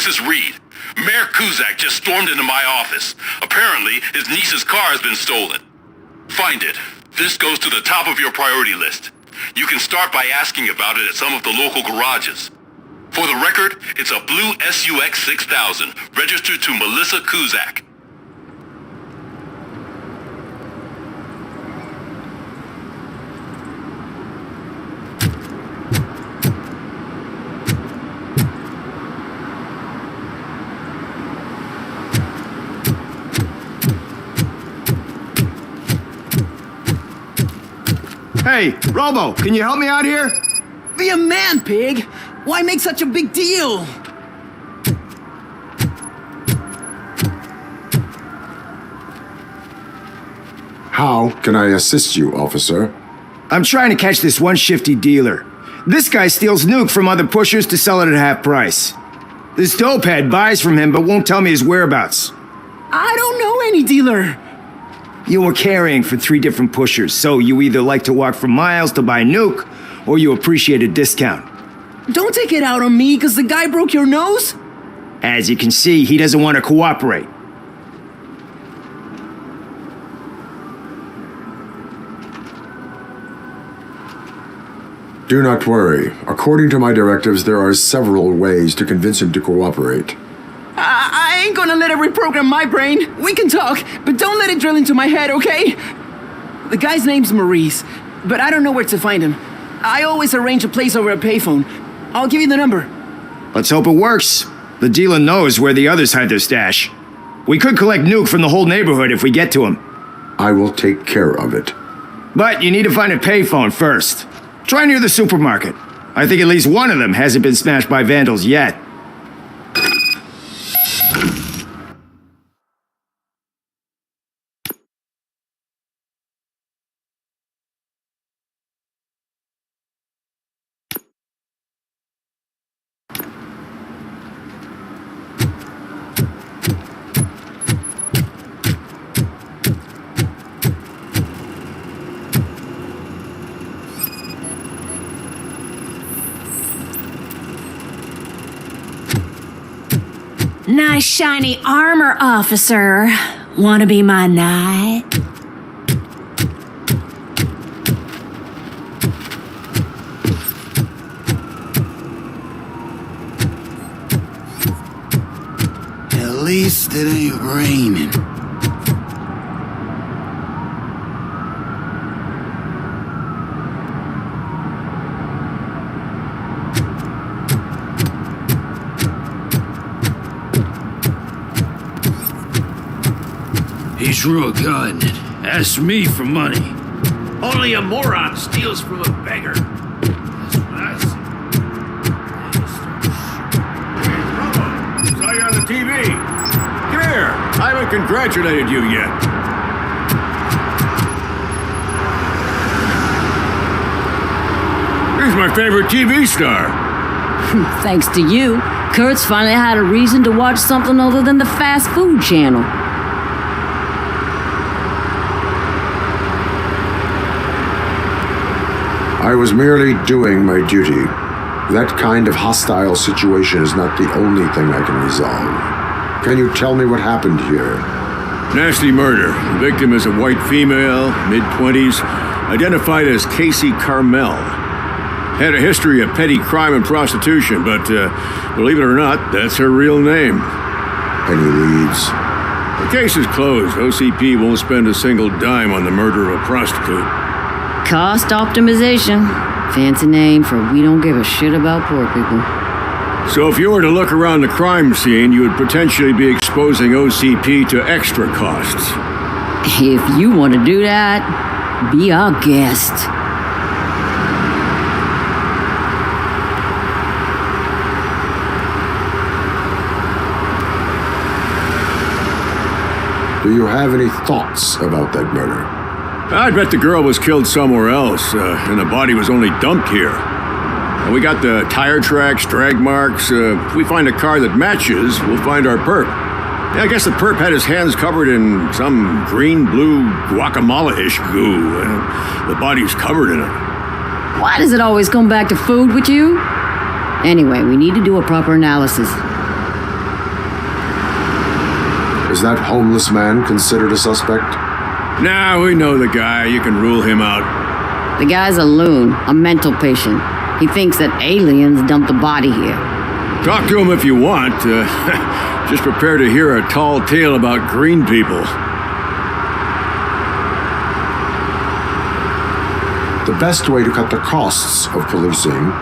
is Reed. Mayor Kuzak just stormed into my office. Apparently, his niece's car has been stolen. Find it. This goes to the top of your priority list. You can start by asking about it at some of the local garages. For the record, it's a blue SUX 6000, registered to Melissa Kuzak. Hey, Robo, can you help me out here? Be a man, pig! Why make such a big deal? How can I assist you, officer? I'm trying to catch this one shifty dealer. This guy steals nuke from other pushers to sell it at half price. This dopehead buys from him but won't tell me his whereabouts. I don't know any dealer. You were carrying for 3 different pushers, so you either like to walk for miles to buy nuke, or you appreciate a discount. Don't take it out on me because the guy broke your nose. As you can see, he doesn't want to cooperate. Do not worry. According to my directives, there are several ways to convince him to cooperate. I ain't gonna let it reprogram my brain. We can talk, but don't let it drill into my head, okay? The guy's name's Maurice, but I don't know where to find him. I always arrange a place over a payphone. I'll give you the number. Let's hope it works. The dealer knows where the others hide their stash. We could collect nuke from the whole neighborhood if we get to him. I will take care of it. But you need to find a payphone first. Try near the supermarket. I think at least one of them hasn't been smashed by vandals yet. Nice shiny armor, officer. Wanna be my knight? At least it ain't raining. He drew a gun and asked me for money. Only a moron steals from a beggar. That's what I say. Hey, Robo, saw you on the TV. Come here. I haven't congratulated you yet. Here's my favorite TV star. Thanks to you, Kurt's finally had a reason to watch something other than the fast food channel. I was merely doing my duty. That kind of hostile situation is not the only thing I can resolve. Can you tell me what happened here? Nasty murder. The victim is a white female, mid-20s, identified as Casey Carmel. Had a history of petty crime and prostitution, but believe it or not, that's her real name. Any leads? The case is closed. OCP won't spend a single dime on the murder of a prostitute. Cost optimization. Fancy name for we don't give a shit about poor people. So if you were to look around the crime scene, you would potentially be exposing OCP to extra costs. If you want to do that, be our guest. Do you have any thoughts about that murder? I bet the girl was killed somewhere else, and the body was only dumped here. And we got the tire tracks, drag marks. If we find a car that matches, we'll find our perp. Yeah, I guess the perp had his hands covered in some green-blue guacamole-ish goo. The body's covered in it. Why does it always come back to food with you? Anyway, we need to do a proper analysis. Is that homeless man considered a suspect? Nah, we know the guy. You can rule him out. The guy's a loon, a mental patient. He thinks that aliens dumped the body here. Talk to him if you want. Just prepare to hear a tall tale about green people. The best way to cut the costs of policing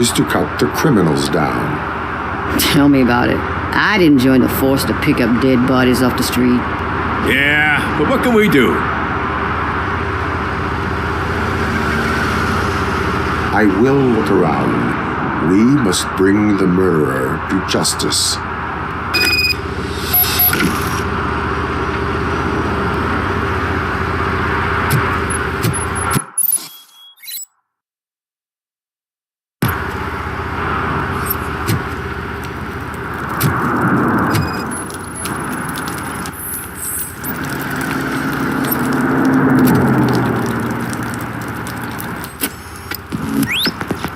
is to cut the criminals down. Tell me about it. I'd join the force to pick up dead bodies off the street. Yeah, but what can we do? I will look around. We must bring the murderer to justice.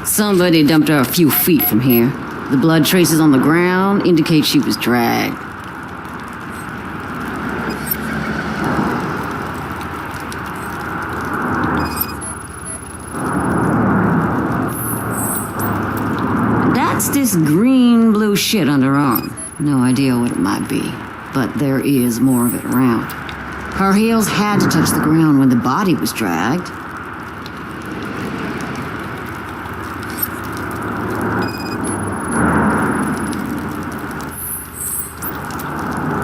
Somebody dumped her a few feet from here. The blood traces on the ground indicate she was dragged. That's this green-blue shit on her arm. No idea what it might be, but there is more of it around. Her heels had to touch the ground when the body was dragged.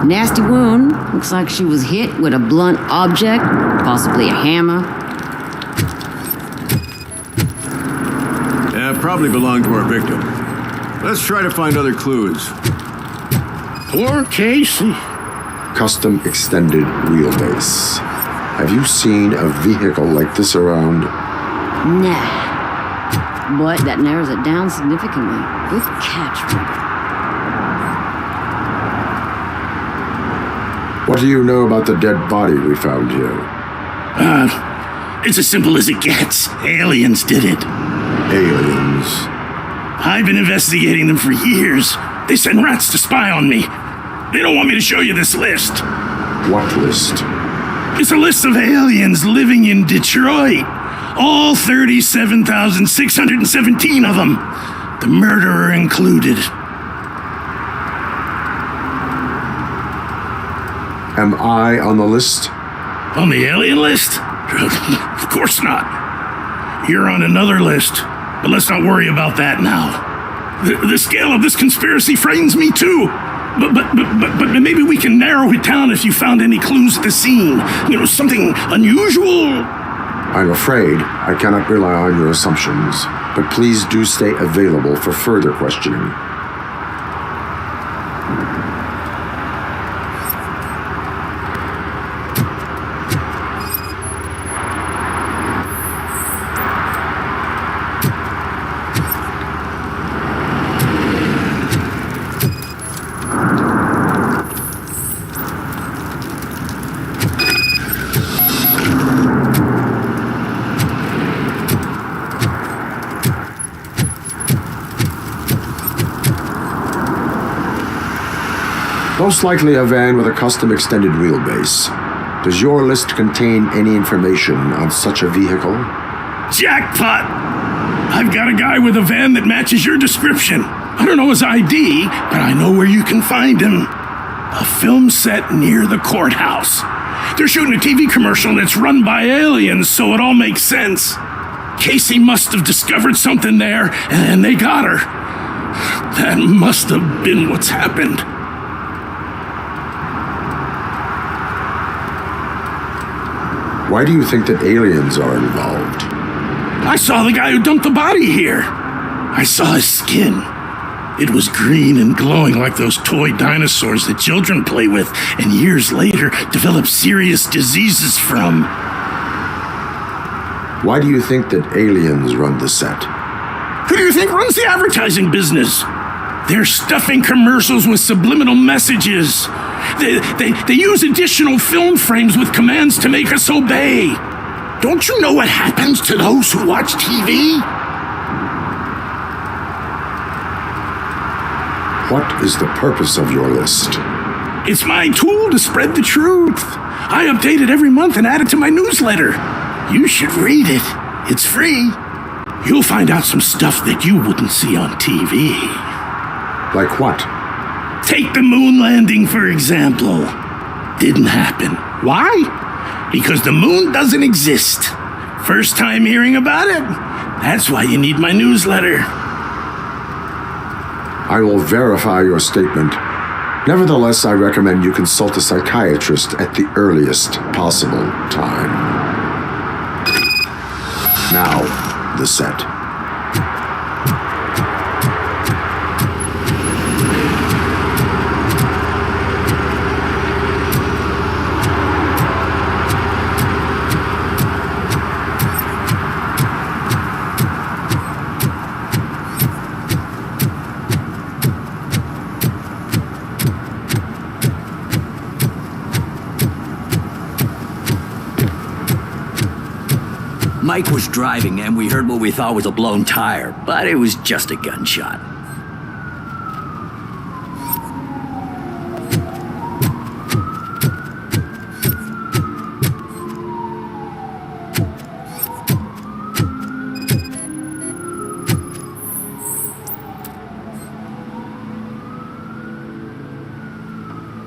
Nasty wound. Looks like she was hit with a blunt object, possibly a hammer. Yeah, probably belonged to our victim. Let's try to find other clues. Poor Casey. Custom extended wheelbase. Have you seen a vehicle like this around? Nah. But that narrows it down significantly. Good catch, Robert. What do you know about the dead body we found here? It's as simple as it gets. Aliens did it. Aliens. I've been investigating them for years. They send rats to spy on me. They don't want me to show you this list. What list? It's a list of aliens living in Detroit. All 37,617 of them. The murderer included. Am I on the list? On the alien list? Of course not. You're on another list, but let's not worry about that now. The scale of this conspiracy frightens me too. But maybe we can narrow it down if you found any clues at the scene. You know, something unusual. I'm afraid I cannot rely on your assumptions, but please do stay available for further questioning. Most likely a van with a custom extended wheelbase. Does your list contain any information on such a vehicle? Jackpot! I've got a guy with a van that matches your description. I don't know his ID, but I know where you can find him. A film set near the courthouse. They're shooting a TV commercial and it's run by aliens, so it all makes sense. Casey must have discovered something there, and they got her. That must have been what's happened. Why do you think that aliens are involved? I saw the guy who dumped the body here. I saw his skin. It was green and glowing like those toy dinosaurs that children play with and years later develop serious diseases from. Why do you think that aliens run the set? Who do you think runs the advertising business? They're stuffing commercials with subliminal messages. They use additional film frames with commands to make us obey. Don't you know what happens to those who watch TV? What is the purpose of your list? It's my tool to spread the truth. I update it every month and add it to my newsletter. You should read it. It's free. You'll find out some stuff that you wouldn't see on TV. Like what? Take the moon landing, for example. Didn't happen. Why? Because the moon doesn't exist. First time hearing about it? That's why you need my newsletter. I will verify your statement. Nevertheless, I recommend you consult a psychiatrist at the earliest possible time. Now, the set. Mike was driving and we heard what we thought was a blown tire, but it was just a gunshot.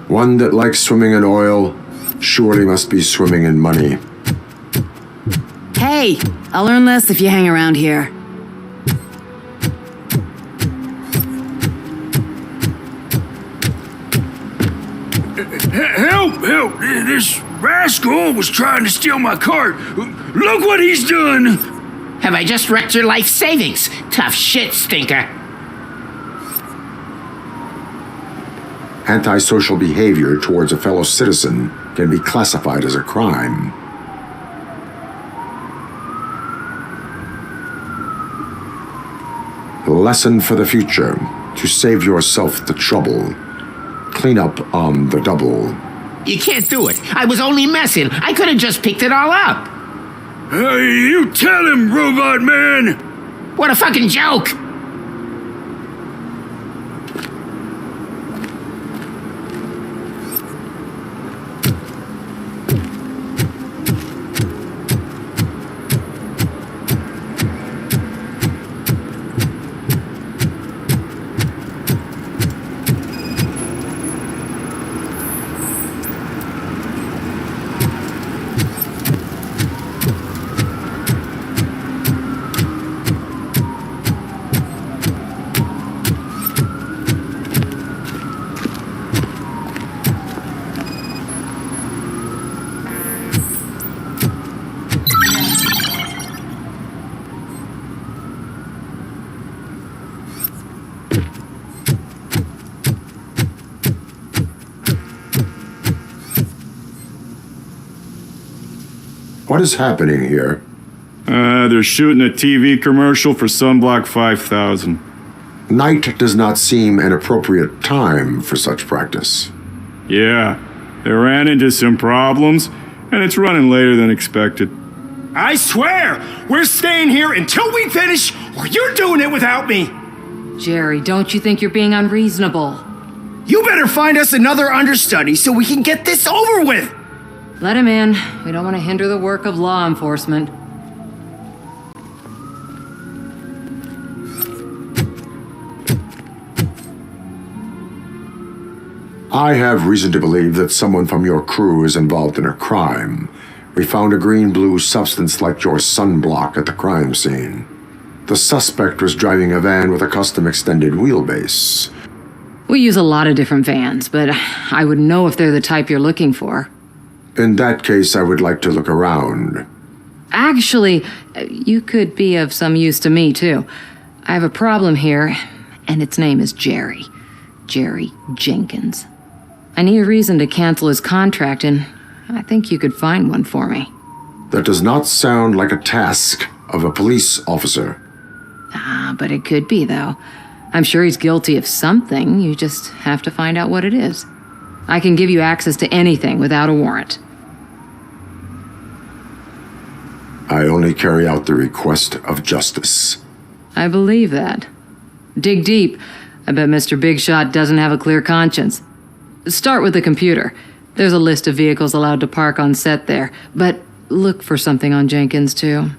One that likes swimming in oil surely must be swimming in money. Hey, I'll learn less if you hang around here. Help! This rascal was trying to steal my cart. Look what he's done! Have I just wrecked your life savings? Tough shit, stinker. Antisocial behavior towards a fellow citizen can be classified as a crime. Lesson for the future: to save yourself the trouble. Clean up on the double. You can't do it. I was only messing. I could have just picked it all up. Hey, you tell him, Robot Man! What a fucking joke! What is happening here? They're shooting a TV commercial for Sunblock 5000. Night does not seem an appropriate time for such practice. Yeah, they ran into some problems, and it's running later than expected. I swear, we're staying here until we finish, or you're doing it without me. Jerry, don't you think you're being unreasonable? You better find us another understudy so we can get this over with. Let him in. We don't want to hinder the work of law enforcement. I have reason to believe that someone from your crew is involved in a crime. We found a green-blue substance like your sunblock at the crime scene. The suspect was driving a van with a custom extended wheelbase. We use a lot of different vans, but I would know if they're the type you're looking for. In that case, I would like to look around. Actually, you could be of some use to me, too. I have a problem here, and its name is Jerry. Jerry Jenkins. I need a reason to cancel his contract, and I think you could find one for me. That does not sound like a task of a police officer. But it could be, though. I'm sure he's guilty of something. You just have to find out what it is. I can give you access to anything without a warrant. I only carry out the request of justice. I believe that. Dig deep. I bet Mr. Big Shot doesn't have a clear conscience. Start with the computer. There's a list of vehicles allowed to park on set there, but look for something on Jenkins, too.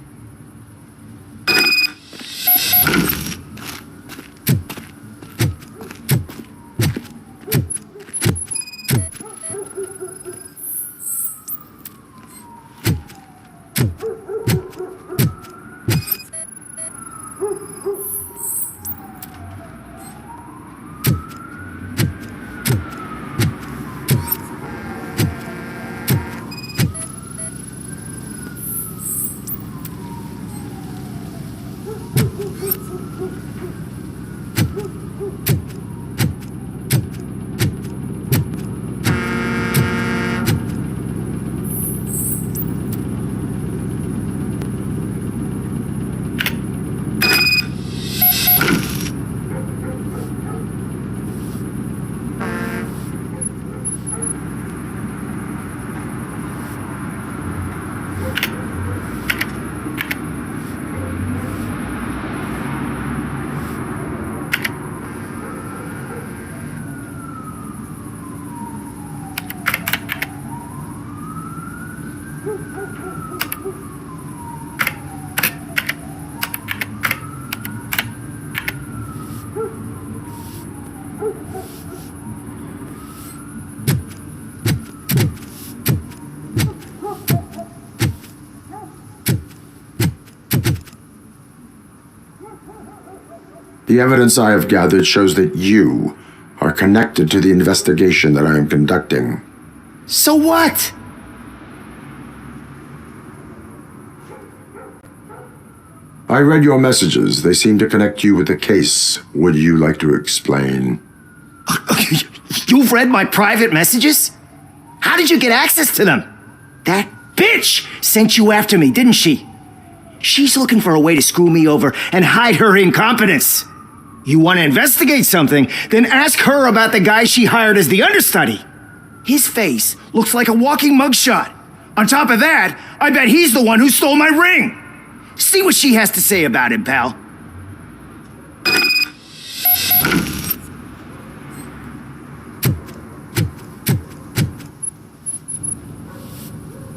The evidence I have gathered shows that you are connected to the investigation that I am conducting. So what? I read your messages. They seem to connect you with the case. Would you like to explain? You've read my private messages? How did you get access to them? That bitch sent you after me, didn't she? She's looking for a way to screw me over and hide her incompetence. You want to investigate something, then ask her about the guy she hired as the understudy. His face looks like a walking mugshot. On top of that, I bet he's the one who stole my ring. See what she has to say about it, pal.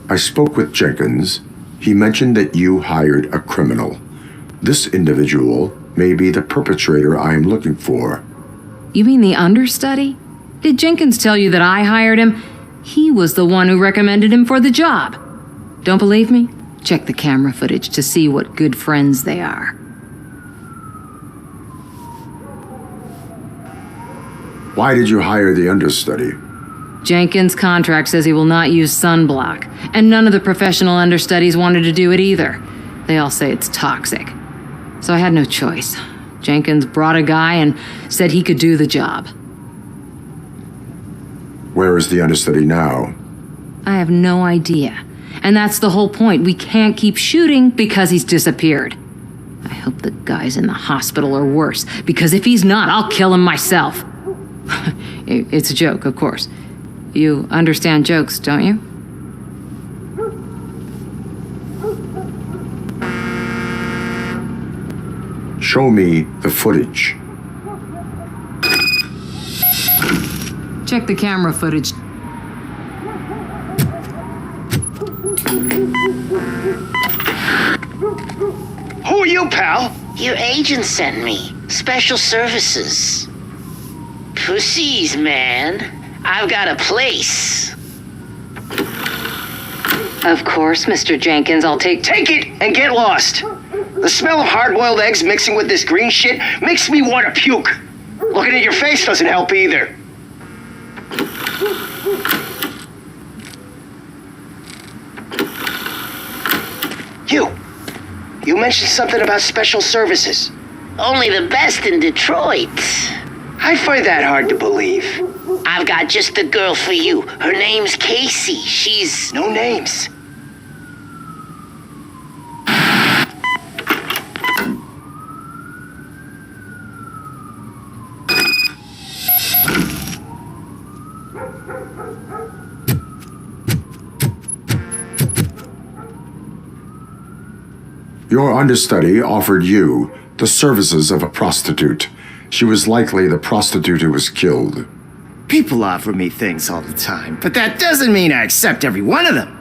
I spoke with Jenkins. He mentioned that you hired a criminal. This individual may be the perpetrator I am looking for. You mean the understudy? Did Jenkins tell you that I hired him? He was the one who recommended him for the job. Don't believe me? Check the camera footage to see what good friends they are. Why did you hire the understudy? Jenkins' contract says he will not use sunblock, and none of the professional understudies wanted to do it either. They all say it's toxic. So I had no choice. Jenkins brought a guy and said he could do the job. Where is the understudy now? I have no idea. And that's the whole point. We can't keep shooting because he's disappeared. I hope the guy's in the hospital or worse, because if he's not, I'll kill him myself. It's a joke, of course. You understand jokes, don't you? Show me the footage. Check the camera footage. Who are you, pal? Your agent sent me. Special services. Pussies, man. I've got a place. Of course, Mr. Jenkins, I'll take Take it and get lost. The smell of hard-boiled eggs mixing with this green shit makes me want to puke. Looking at your face doesn't help either. You mentioned something about special services. Only the best in Detroit. I find that hard to believe. I've got just the girl for you. Her name's Casey. She's... No names. Your understudy offered you the services of a prostitute. She was likely the prostitute who was killed. People offer me things all the time, but that doesn't mean I accept every one of them.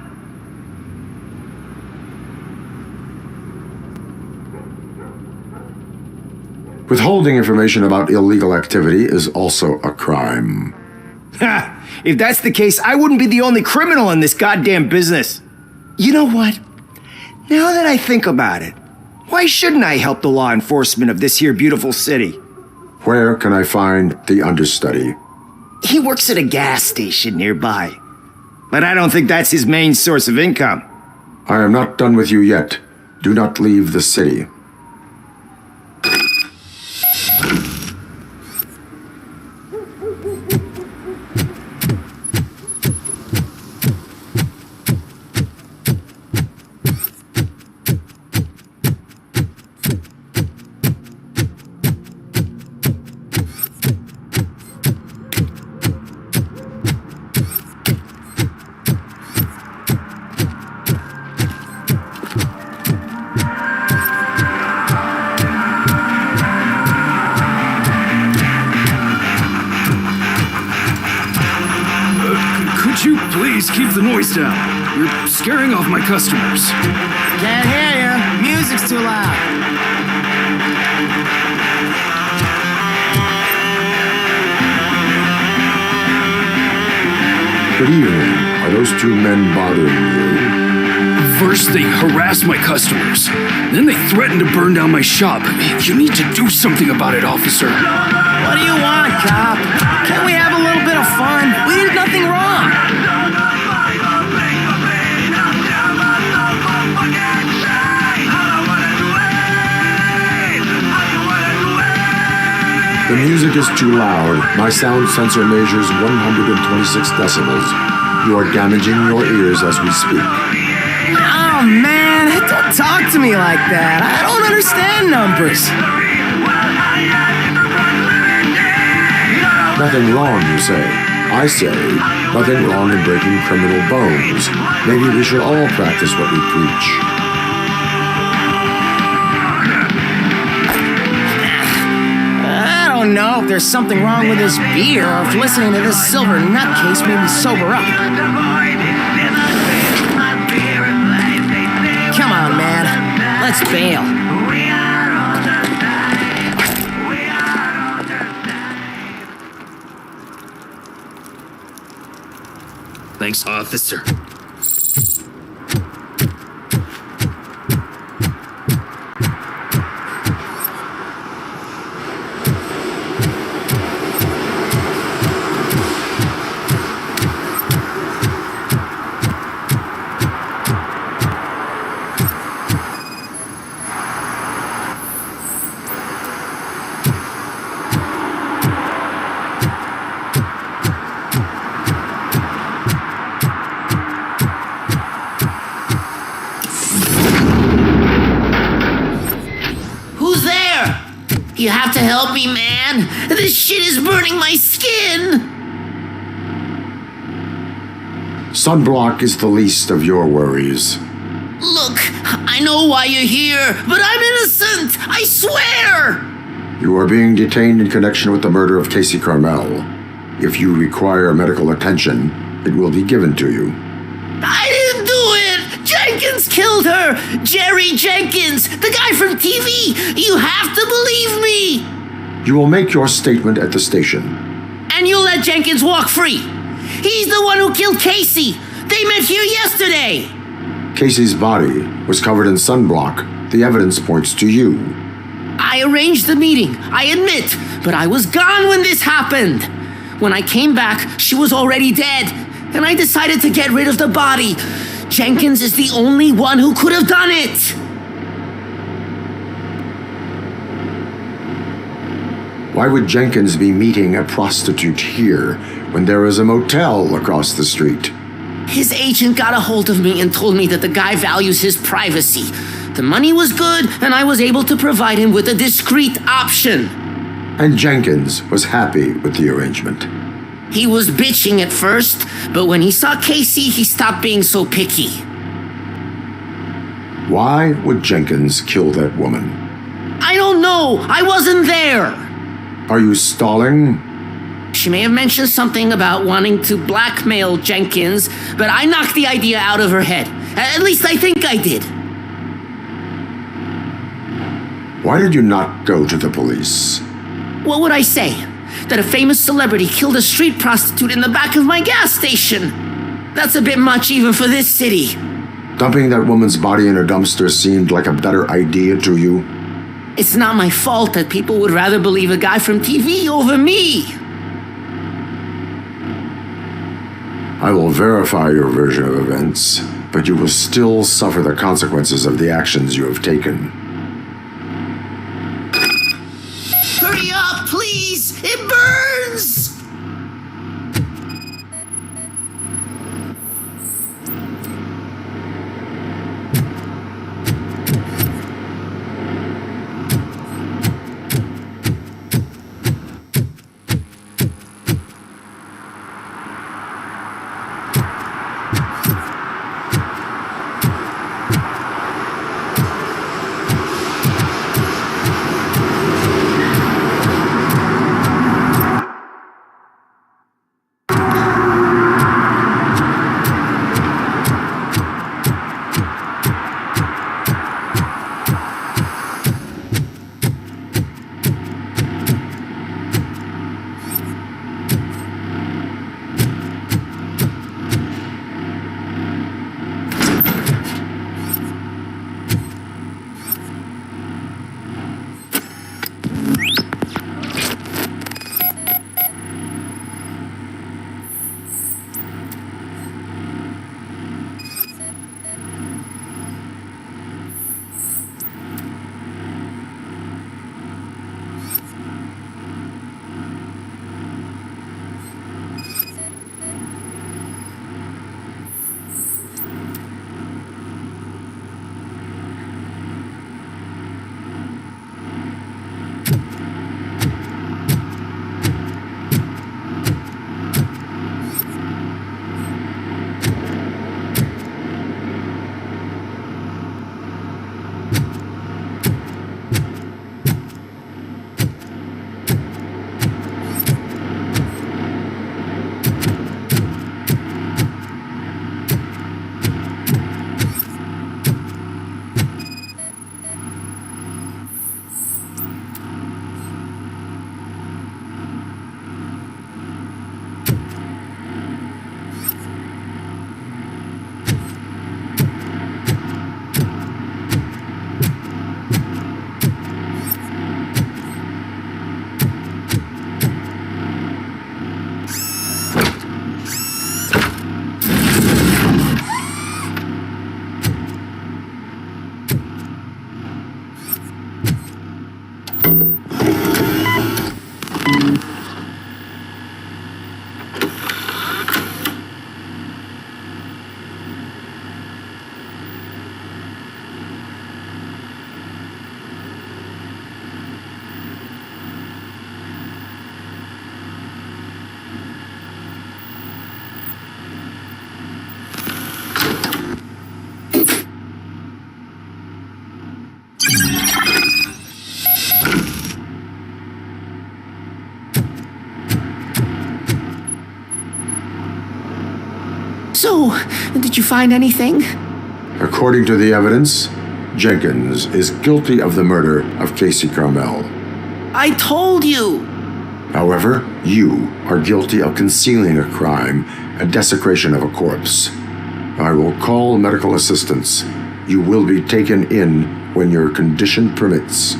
Withholding information about illegal activity is also a crime. Ha! If that's the case, I wouldn't be the only criminal in this goddamn business. You know what? Now that I think about it, why shouldn't I help the law enforcement of this here beautiful city? Where can I find the understudy? He works at a gas station nearby. But I don't think that's his main source of income. I am not done with you yet. Do not leave the city. Could you please keep the noise down? You're scaring off my customers. Can't hear you. Music's too loud. Good evening. Are those two men bothering you? First, they harass my customers. Then they threaten to burn down my shop. You need to do something about it, officer. What do you want, cop? Can't we have a little bit of fun? We did nothing wrong. The music is too loud. My sound sensor measures 126 decibels. You are damaging your ears as we speak. Oh, man. Don't talk to me like that. I don't understand numbers. Nothing wrong, you say. I say, nothing wrong in breaking criminal bones. Maybe we should all practice what we preach. I don't know if there's something wrong with this beer or if listening to this silver nutcase made me sober up. Come on, man. Let's bail. Thanks, officer. You have to help me, man. This shit is burning my skin. Sunblock is the least of your worries. Look, I know why you're here, but I'm innocent. I swear. You are being detained in connection with the murder of Casey Carmel. If you require medical attention, it will be given to you. I didn't do it! Jenkins killed her! Jerry Jenkins, the guy from TV! You have to believe me! You will make your statement at the station. And you'll let Jenkins walk free! He's the one who killed Casey! They met here yesterday! Casey's body was covered in sunblock. The evidence points to you. I arranged the meeting, I admit, but I was gone when this happened. When I came back, she was already dead, and I decided to get rid of the body. Jenkins is the only one who could have done it. Why would Jenkins be meeting a prostitute here when there is a motel across the street? His agent got a hold of me and told me that the guy values his privacy. The money was good, and I was able to provide him with a discreet option. And Jenkins was happy with the arrangement. He was bitching at first, but when he saw Casey, he stopped being so picky. Why would Jenkins kill that woman? I don't know. I wasn't there. Are you stalling? She may have mentioned something about wanting to blackmail Jenkins, but I knocked the idea out of her head. At least I think I did. Why did you not go to the police? What would I say? That a famous celebrity killed a street prostitute in the back of my gas station? That's a bit much even for this city. Dumping that woman's body in a dumpster seemed like a better idea to you? It's not my fault that people would rather believe a guy from TV over me. I will verify your version of events, but you will still suffer the consequences of the actions you have taken. Hurry up, please! It burns! So, did you find anything? According to the evidence, Jenkins is guilty of the murder of Casey Carmel. I told you! However, you are guilty of concealing a crime and desecration of a corpse. I will call medical assistance. You will be taken in when your condition permits.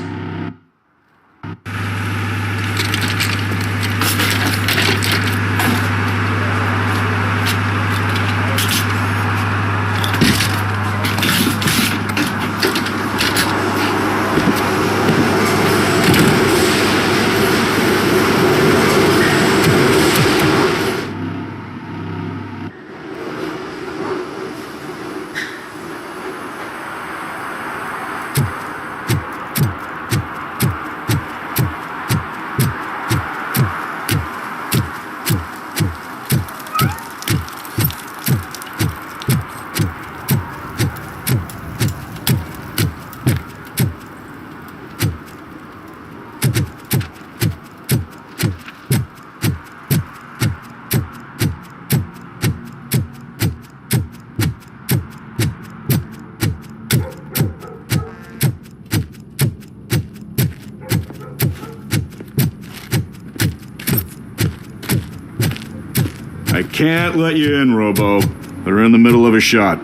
I can't let you in, Robo. They're in the middle of a shot.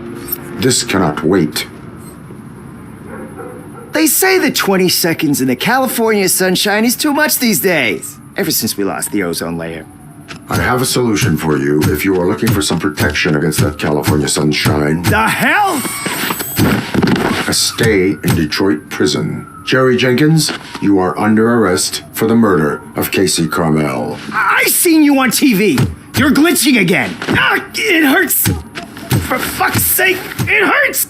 This cannot wait. They say that 20 seconds in the California sunshine is too much these days, ever since we lost the ozone layer. I have a solution for you if you are looking for some protection against that California sunshine. The hell? A stay in Detroit prison. Jerry Jenkins, you are under arrest for the murder of Casey Carmel. I seen you on TV. You're glitching again. Ah, it hurts. For fuck's sake, it hurts.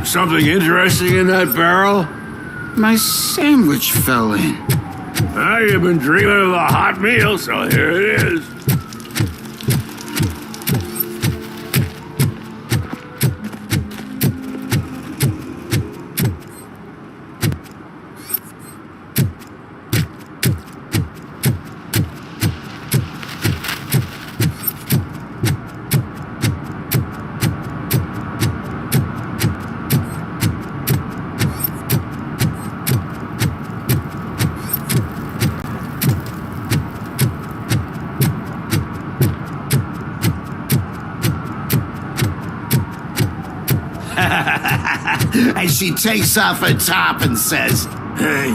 Something interesting in that barrel? My sandwich fell in. Ah, you've been dreaming of a hot meal, so here it is. And she takes off her top and says, Hey,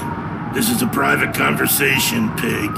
this is a private conversation, pig.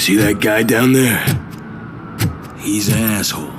See that guy down there? He's an asshole.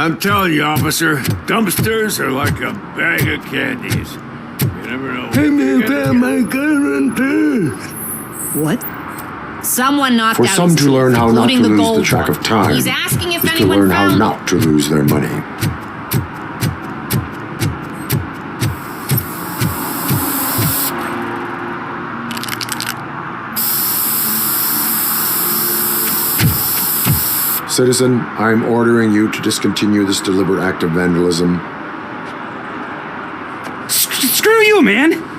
I'm telling you, officer, dumpsters are like a bag of candies. You never know. What? Someone knocked For out some his to learn teeth, how not to including the lose the gold track one. of time He's asking if is to anyone learn how found not to lose their money. Citizen, I'm ordering you to discontinue this deliberate act of vandalism. Screw you, man!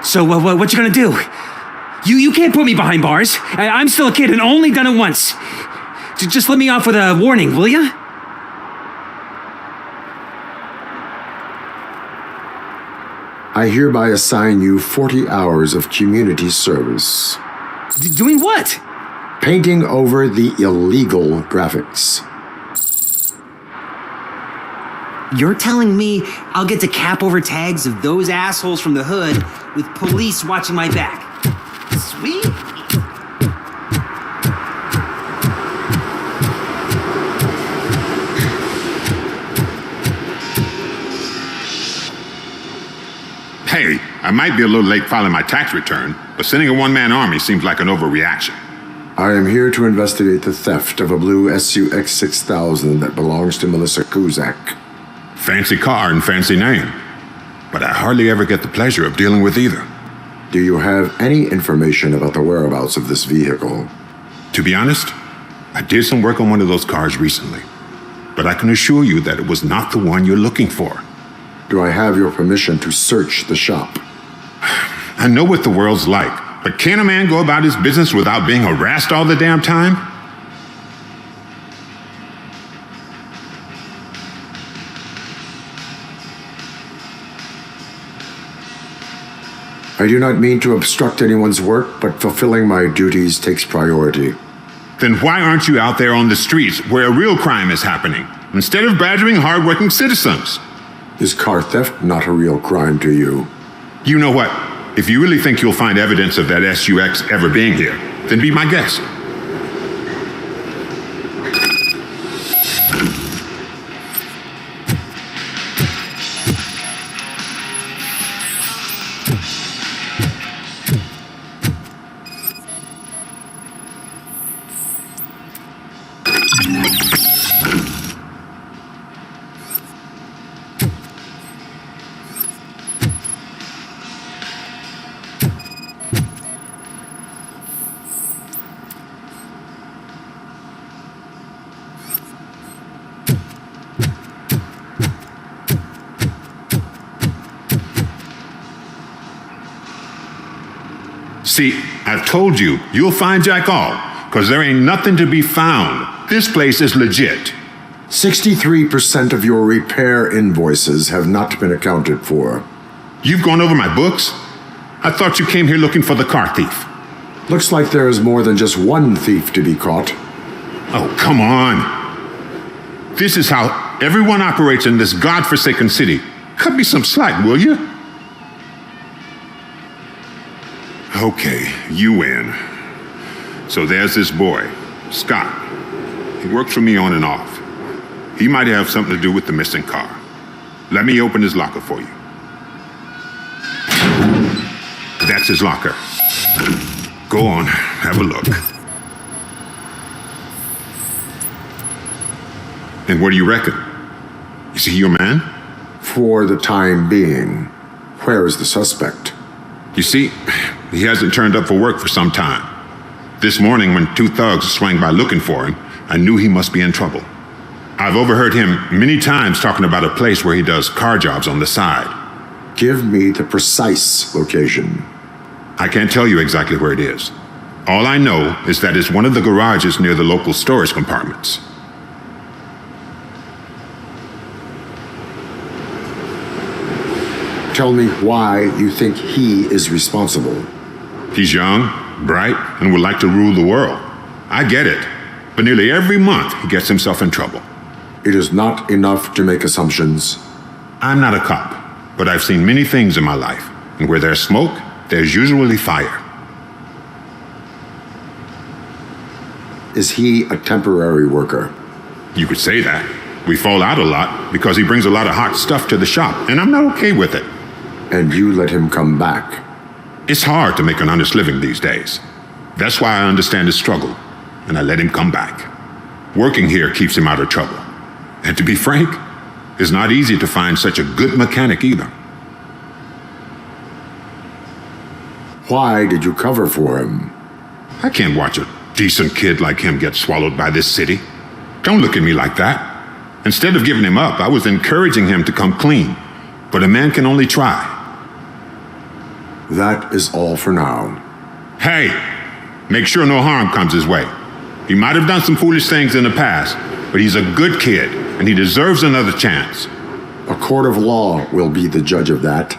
So, what you gonna do? You can't put me behind bars. I'm still a kid and only done it once. Just let me off with a warning, will ya? I hereby assign you 40 hours of community service. Doing what? Painting over the illegal graphics. You're telling me I'll get to cap over tags of those assholes from the hood with police watching my back? Sweet. Hey, I might be a little late filing my tax return, but sending a one-man army seems like an overreaction. I am here to investigate the theft of a blue SUX 6000 that belongs to Melissa Kuzak. Fancy car and fancy name, but I hardly ever get the pleasure of dealing with either. Do you have any information about the whereabouts of this vehicle? To be honest, I did some work on one of those cars recently, but I can assure you that it was not the one you're looking for. Do I have your permission to search the shop? I know what the world's like, but can a man go about his business without being harassed all the damn time? I do not mean to obstruct anyone's work, but fulfilling my duties takes priority. Then why aren't you out there on the streets where a real crime is happening, instead of badgering hardworking citizens? Is car theft not a real crime to you? You know what? If you really think you'll find evidence of that SUX ever being here, then be my guest. See, I've told you, you'll find Jack all, because there ain't nothing to be found. This place is legit. 63% of your repair invoices have not been accounted for. You've gone over my books? I thought you came here looking for the car thief. Looks like there is more than just one thief to be caught. Oh, come on. This is how everyone operates in this godforsaken city. Cut me some slack, will you? Okay, you win. So there's this boy, Scott. He works for me on and off. He might have something to do with the missing car. Let me open his locker for you. That's his locker. Go on, have a look. And what do you reckon? Is he your man? For the time being. Where is the suspect? You see, he hasn't turned up for work for some time. This morning, when two thugs swang by looking for him, I knew he must be in trouble. I've overheard him many times talking about a place where he does car jobs on the side. Give me the precise location. I can't tell you exactly where it is. All I know is that it's one of the garages near the local storage compartments. Tell me why you think he is responsible. He's young, bright, and would like to rule the world. I get it. But nearly every month, he gets himself in trouble. It is not enough to make assumptions. I'm not a cop, but I've seen many things in my life. And where there's smoke, there's usually fire. Is he a temporary worker? You could say that. We fall out a lot because he brings a lot of hot stuff to the shop, and I'm not okay with it. And you let him come back? It's hard to make an honest living these days. That's why I understand his struggle, and I let him come back. Working here keeps him out of trouble. And to be frank, it's not easy to find such a good mechanic either. Why did you cover for him? I can't watch a decent kid like him get swallowed by this city. Don't look at me like that. Instead of giving him up, I was encouraging him to come clean. But a man can only try. That is all for now. Hey, make sure no harm comes his way. He might have done some foolish things in the past, but he's a good kid, and he deserves another chance. A court of law will be the judge of that.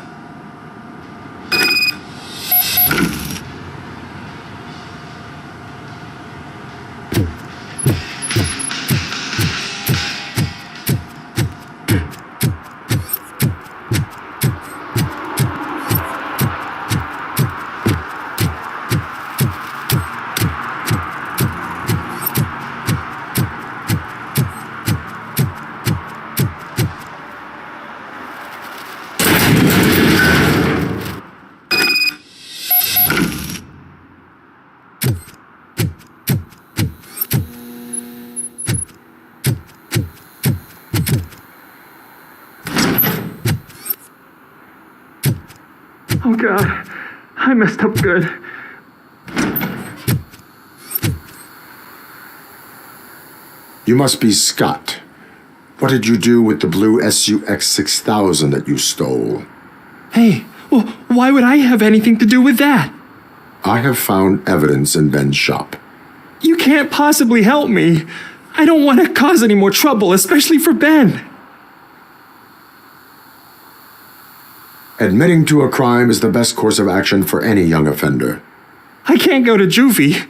Oh God, I messed up good. You must be Scott. What did you do with the blue SUX 6000 that you stole? Hey, well, why would I have anything to do with that? I have found evidence in Ben's shop. You can't possibly help me. I don't want to cause any more trouble, especially for Ben. Admitting to a crime is the best course of action for any young offender. I can't go to juvie.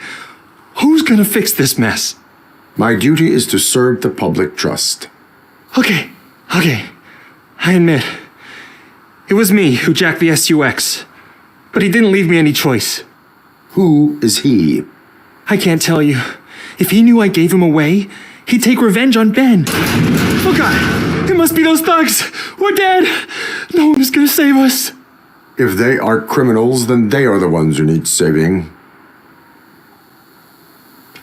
Who's gonna fix this mess? My duty is to serve the public trust. Okay. I admit, it was me who jacked the SUX. But he didn't leave me any choice. Who is he? I can't tell you. If he knew I gave him away, he'd take revenge on Ben. Oh God, it must be those thugs. We're dead. No one is gonna save us. If they are criminals, then they are the ones who need saving.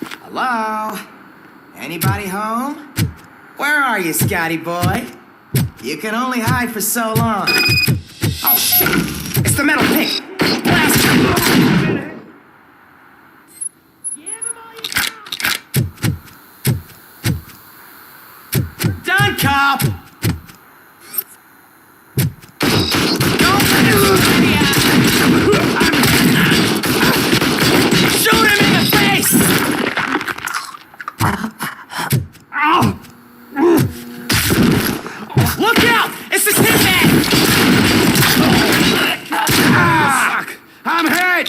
Hello? Anybody home? Where are you, Scotty boy? You can only hide for so long. Oh, shit! It's the metal pig! Blast him! Done, cop! Shoot him in the face! Ow! Look out! It's the tin man! Fuck! I'm hurt!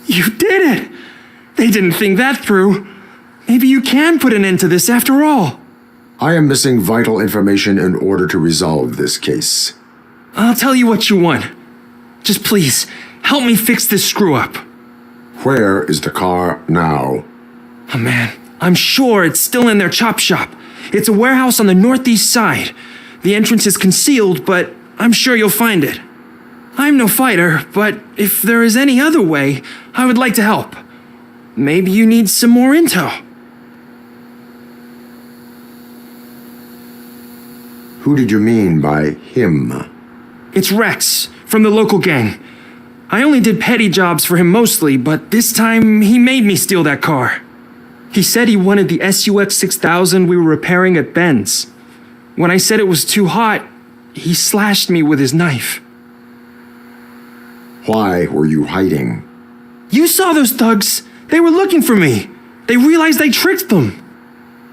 You did it! They didn't think that through. Maybe you can put an end to this after all. I am missing vital information in order to resolve this case. I'll tell you what you want. Just please, help me fix this screw-up. Where is the car now? Oh man, I'm sure it's still in their chop shop. It's a warehouse on the northeast side. The entrance is concealed, but I'm sure you'll find it. I'm no fighter, but if there is any other way, I would like to help. Maybe you need some more intel. Who did you mean by him? It's Rex, from the local gang. I only did petty jobs for him mostly, but this time he made me steal that car. He said he wanted the SUX 6000 we were repairing at Ben's. When I said it was too hot, he slashed me with his knife. Why were you hiding? You saw those thugs. They were looking for me. They realized I tricked them.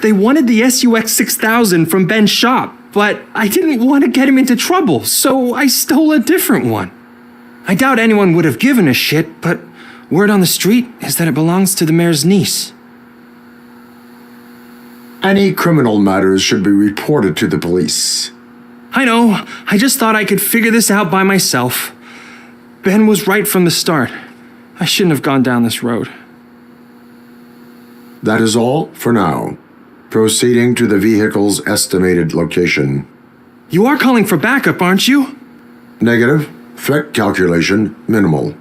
They wanted the SUX 6000 from Ben's shop, but I didn't want to get him into trouble, so I stole a different one. I doubt anyone would have given a shit, but word on the street is that it belongs to the mayor's niece. Any criminal matters should be reported to the police. I know. I just thought I could figure this out by myself. Ben was right from the start. I shouldn't have gone down this road. That is all for now. Proceeding to the vehicle's estimated location. You are calling for backup, aren't you? Negative. Threat calculation minimal.